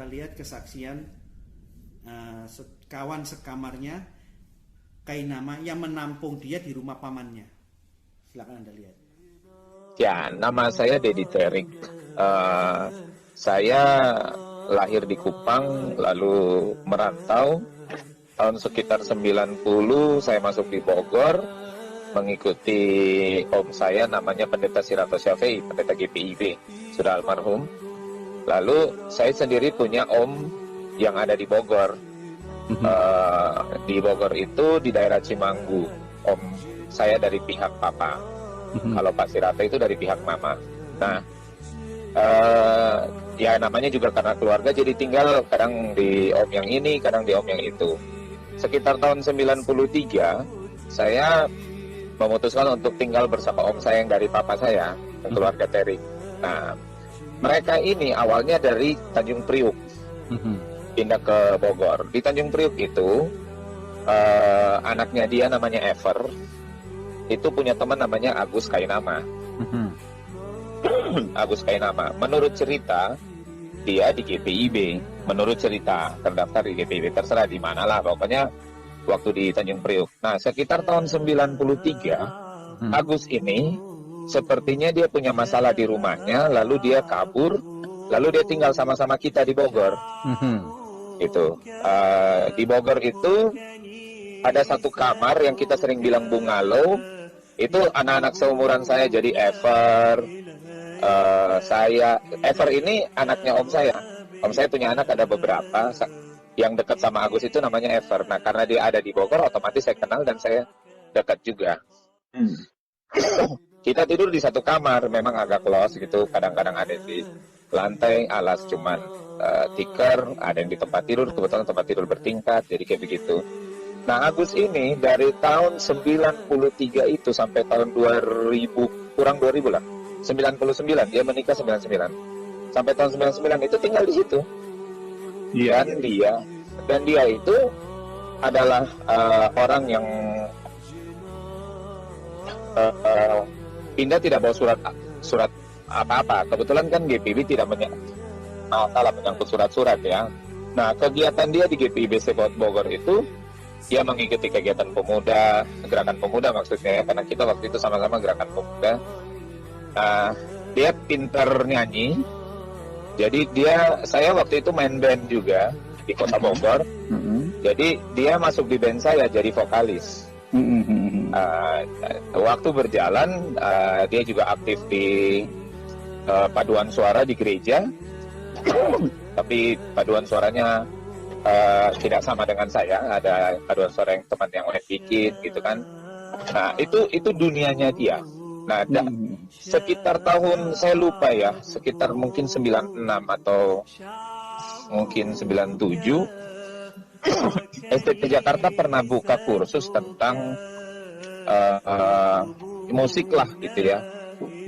lihat kesaksian kawan sekamarnya Kainama yang menampung dia di rumah pamannya. Silakan Anda lihat. Ya, nama saya Dedi Terik. Saya lahir di Kupang, lalu merantau. Tahun sekitar 90 saya masuk di Bogor, mengikuti om saya namanya Pendeta Sirato Syafi'i, Pendeta GPIB, sudah almarhum. Lalu saya sendiri punya om yang ada di Bogor. Di Bogor itu di daerah Cimanggu. Om saya dari pihak papa. Kalau Pak Sirato itu dari pihak mama. Nah, ya namanya juga karena keluarga, jadi tinggal kadang di om yang ini, kadang di om yang itu. Sekitar tahun 93 saya memutuskan untuk tinggal bersama om saya yang dari papa saya, keluarga Terik. Nah, mereka ini awalnya dari Tanjung Priuk, pindah ke Bogor. Di Tanjung Priuk itu anaknya dia namanya Ever, itu punya teman namanya Agus Kainama. Agus Kainama. Menurut cerita dia di GPIB, menurut cerita terdaftar di GPIB, terserah di mana lah, pokoknya waktu di Tanjung Priuk. Nah, sekitar tahun 93 Agus ini sepertinya dia punya masalah di rumahnya, lalu dia kabur, lalu dia tinggal sama-sama kita di Bogor. Itu di Bogor itu ada satu kamar yang kita sering bilang bungalow. Itu anak-anak seumuran saya, jadi Ever, Ever ini anaknya om saya. Om saya punya anak ada beberapa. Yang dekat sama Agus itu namanya Ever. Nah, karena dia ada di Bogor, otomatis saya kenal dan saya dekat juga. Kita tidur di satu kamar, memang agak close gitu. Kadang-kadang ada di lantai, alas cuman tikar, ada yang di tempat tidur, kebetulan tempat tidur bertingkat, jadi kayak begitu. Nah, Agus ini dari tahun 93 itu sampai tahun 2000, kurang 2000 lah, 99, dia menikah 99. Sampai tahun 99 itu tinggal di situ. Dan dia itu adalah orang yang pindah tidak bawa surat apa-apa. Kebetulan kan GPIB tidak menyangkut surat-surat ya. Nah, kegiatan dia di GPIB Sebaot Bogor itu dia mengikuti kegiatan pemuda, gerakan pemuda maksudnya ya, karena kita waktu itu sama-sama gerakan pemuda. Dia pintar nyanyi. Jadi saya waktu itu main band juga di kota Bogor. Jadi dia masuk di band saya jadi vokalis. Waktu berjalan dia juga aktif di paduan suara di gereja. Tapi paduan suaranya tidak sama dengan saya, ada paduan suara yang teman yang lain bikin gitu kan. Nah, itu dunianya dia. Nah, sekitar tahun saya lupa ya, sekitar mungkin 96 atau mungkin 97 STT Jakarta pernah buka kursus tentang musik lah gitu ya.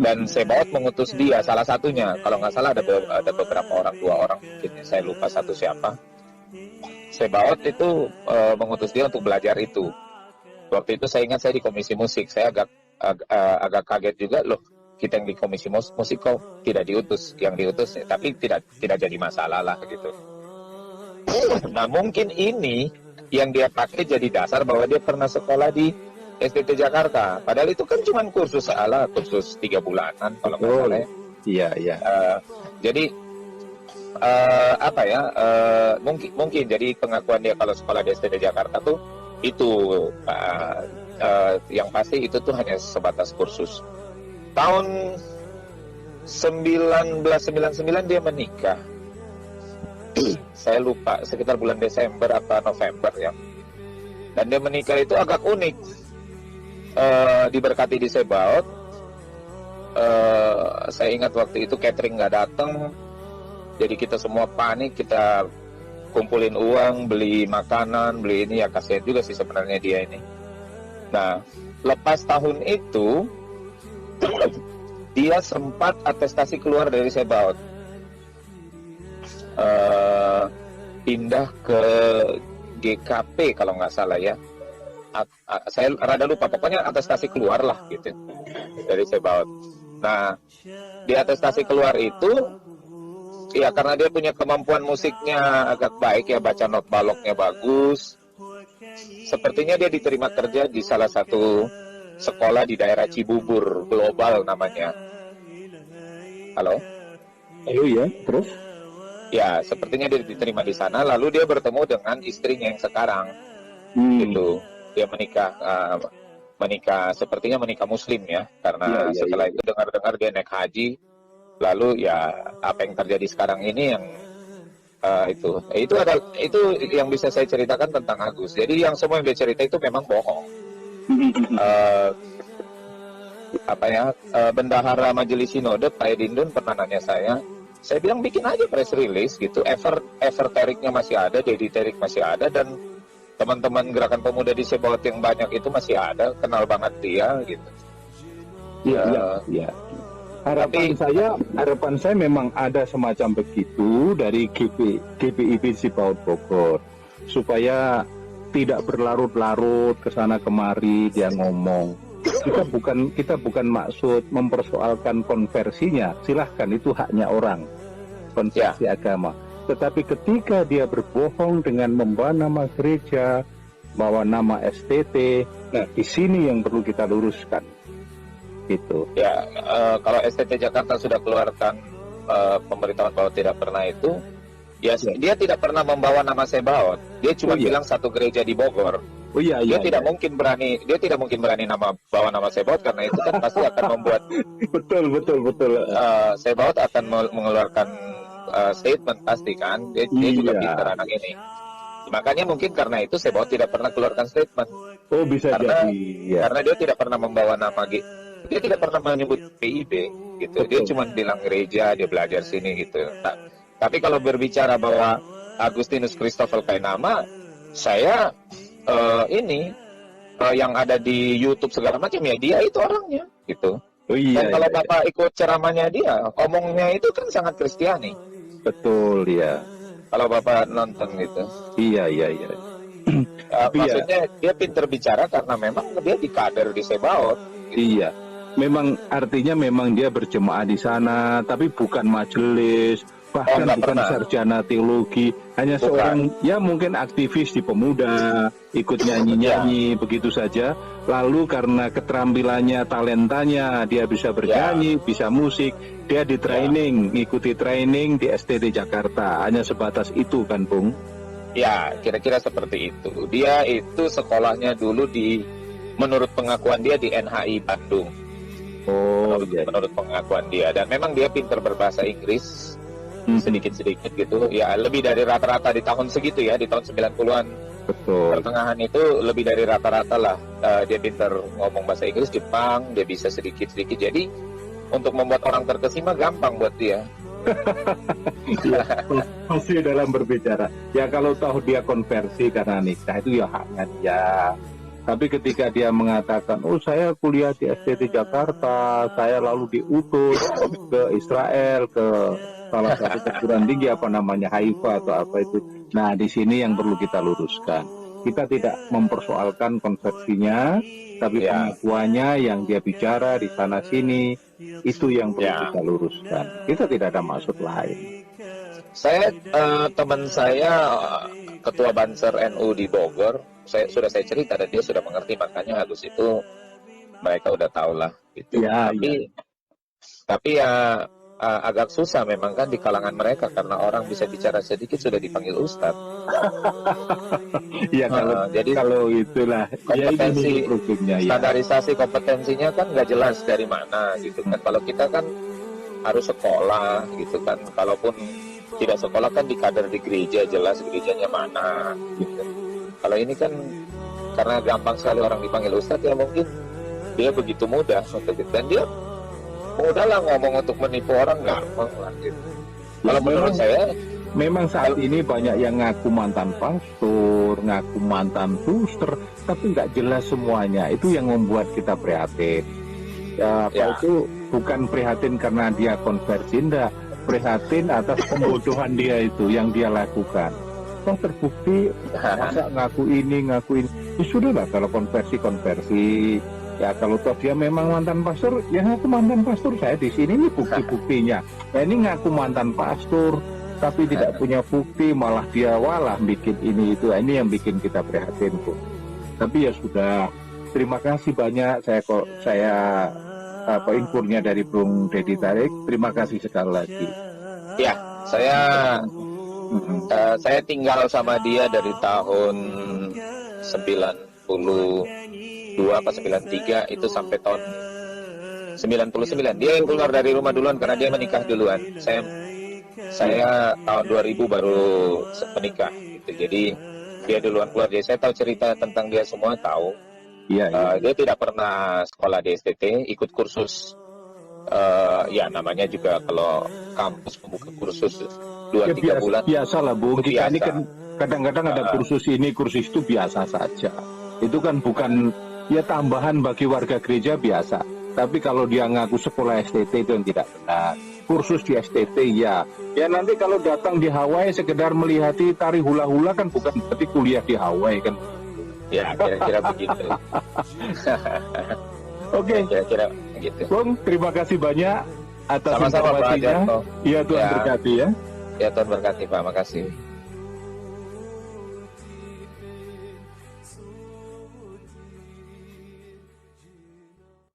Dan Sebaot mengutus dia, salah satunya, kalau nggak salah ada beberapa orang, 2 orang mungkin, saya lupa satu siapa. Sebaot itu mengutus dia untuk belajar itu. Waktu itu saya ingat saya di komisi musik, saya agak kaget juga, loh kita yang di komisi musik kok tidak diutus, yang diutus tapi tidak jadi masalah lah gitu. Nah, mungkin ini yang dia pakai jadi dasar bahwa dia pernah sekolah di STT Jakarta. Padahal itu kan cuma kursus 3 bulanan kalau nggak salah. Iya. Jadi mungkin jadi pengakuan dia kalau sekolah di STT Jakarta tuh itu yang pasti itu tuh hanya sebatas kursus. Tahun 1999 dia menikah. Saya lupa sekitar bulan Desember atau November ya. Dan dia menikah itu agak unik. Diberkati di Sebaot. Saya ingat waktu itu catering nggak datang. Jadi kita semua panik, kita kumpulin uang, beli makanan, beli ini, ya kasihan juga sih sebenarnya dia ini. Nah, lepas tahun itu dia sempat atestasi keluar dari Sebaot, pindah ke GKP kalau nggak salah ya. Saya rada lupa, pokoknya atestasi keluar lah gitu dari Sebaot. Nah, di atestasi keluar itu ya karena dia punya kemampuan musiknya agak baik ya, baca not baloknya bagus. Sepertinya dia diterima kerja di salah satu sekolah di daerah Cibubur Global namanya. Halo? Ayo ya, terus? Ya, sepertinya dia diterima di sana. Lalu dia bertemu dengan istrinya yang sekarang. Gitu. Dia menikah, sepertinya menikah Muslim ya. Karena setelah itu dengar-dengar dia naik haji. Lalu ya apa yang terjadi sekarang ini yang itu yang bisa saya ceritakan tentang Agus. Jadi yang semua yang dia cerita itu memang bohong. Bendahara Majelis Sinode Pak Edindun pernah nanya saya bilang bikin aja press release gitu. Everteriknya masih ada, Dedi Terik masih ada, dan teman-teman gerakan pemuda di Sebaot yang banyak itu masih ada, kenal banget dia gitu. Iya. Harapan saya memang ada semacam begitu dari GPIB Sebaot Bogor, supaya tidak berlarut-larut ke sana kemari dia ngomong. Kita bukan maksud mempersoalkan konversinya, silahkan itu haknya orang, konversi agama. Tetapi ketika dia berbohong dengan membawa nama gereja, bawa nama STT, nah di sini yang perlu kita luruskan. Gitu. Ya, kalau STT Jakarta sudah keluarkan pemberitahuan bahwa tidak pernah itu, ya dia tidak pernah membawa nama Sebaot. Dia cuma bilang satu gereja di Bogor. Dia tidak mungkin berani bawa nama Sebaot, karena itu kan pasti akan membuat betul. Sebaot akan mengeluarkan statement pasti kan. Dia juga pintar anak ini. Makanya mungkin karena itu Sebaot tidak pernah keluarkan statement. Oh, bisa jadi. Karena dia tidak pernah membawa nama dia tidak pernah menyebut PIB gitu. Betul. Dia cuma bilang gereja, dia belajar sini gitu. Nah, tapi kalau berbicara bahwa Agustinus Christopher Kainama, saya yang ada di YouTube segala macam ya dia itu orangnya gitu. Dan kalau Bapak ikut ceramahnya dia, omongnya itu kan sangat Kristiani. Betul ya. Kalau Bapak nonton gitu. Iya. Maksudnya dia pintar bicara karena memang dia dikader di Sebaot. Gitu. Iya. Memang artinya memang dia berjemaah di sana, tapi bukan majelis, bahkan bukan sarjana teologi, hanya seorang ya mungkin aktivis di pemuda, ikut nyanyi-nyanyi begitu saja. Lalu karena keterampilannya, talentanya, dia bisa bernyanyi, bisa musik, dia di training, ngikuti training di STT Jakarta, hanya sebatas itu kan, Bung? Ya, kira-kira seperti itu. Dia itu sekolahnya dulu menurut pengakuan dia di NHI Bandung. Menurut pengakuan dia, dan memang dia pintar berbahasa Inggris sedikit-sedikit gitu ya, lebih dari rata-rata di tahun segitu ya, di tahun 90-an pertengahan itu lebih dari rata-rata lah. Dia pintar ngomong bahasa Inggris, Jepang, dia bisa sedikit-sedikit, jadi untuk membuat orang terkesima gampang buat dia. Masih dalam berbicara ya, kalau tahu dia konversi karena nikah itu ya haknya dia. Tapi ketika dia mengatakan, oh saya kuliah di STT Jakarta, saya lalu diutus ke Israel, ke salah satu perguruan tinggi apa namanya Haifa atau apa itu. Nah di sini yang perlu kita luruskan. Kita tidak mempersoalkan konversinya, tapi pengakuannya yang dia bicara di sana sini itu yang perlu kita luruskan. Kita tidak ada maksud lain. Teman saya ketua Banser NU di Bogor, sudah saya cerita dan dia sudah mengerti, makanya Agus itu mereka udah tahu lah gitu. Tapi agak susah memang kan di kalangan mereka, karena orang bisa bicara sedikit sudah dipanggil Ustadz. Ya kalau itulah kompetensi standarisasi kompetensinya kan nggak jelas dari mana gitu kan. Kalau kita kan harus sekolah gitu kan, kalaupun tidak sekolah kan di kader di gereja, jelas gerejanya mana gitu. Kalau ini kan karena gampang sekali orang dipanggil Ustadz, ya mungkin dia begitu mudah untuk itu, dan dia mudah lah ngomong untuk menipu orang, gampang lah gitu. Kalau menurut saya memang saat ini banyak yang ngaku mantan pastor, ngaku mantan suster, tapi nggak jelas semuanya. Itu yang membuat kita prihatin. Itu bukan prihatin karena dia konversi, enggak, prihatin atas pembodohan dia itu yang dia lakukan. Toh terbukti masa ngaku ini, ya sudahlah, kalau konversi Ya kalau toh dia memang mantan pastor, ya ngaku mantan pastor. Saya di sini ini bukti-buktinya. Nah, ini ngaku mantan pastor, tapi tidak punya bukti, malah dia walah bikin ini itu. Nah, ini yang bikin kita prihatin kok. Tapi ya sudah. Terima kasih banyak. Saya infonya dari Bung Dedi Tarik. Terima kasih sekali lagi. Ya, saya tinggal sama dia dari tahun 92 apa 93 itu sampai tahun 99. Dia yang keluar dari rumah duluan karena dia menikah duluan. Saya tahun 2000 baru menikah gitu. Jadi dia duluan keluar. Jadi saya tahu cerita tentang dia semua, tahu. Iya. Dia tidak pernah sekolah di STT, ikut kursus. Ya namanya juga kalau kampus membuka kursus 2-3 bulan. Biasalah Bung, kita biasa. ini kan kadang-kadang ada kursus ini, kursus itu biasa saja. Itu kan bukan ya tambahan bagi warga gereja biasa. Tapi kalau dia ngaku sekolah STT itu yang tidak benar. Kursus di STT ya. Ya nanti kalau datang di Hawaii sekedar melihati tari hula-hula kan bukan berarti kuliah di Hawaii kan. Ya kira-kira begitu. Oke. Kira-kira begitu. Bung, terima kasih banyak atas Sama-sama, Pak informasinya. Jarto. Iya Tuhan Ya. berkati ya. Ya Tuhan berkati Pak, makasih.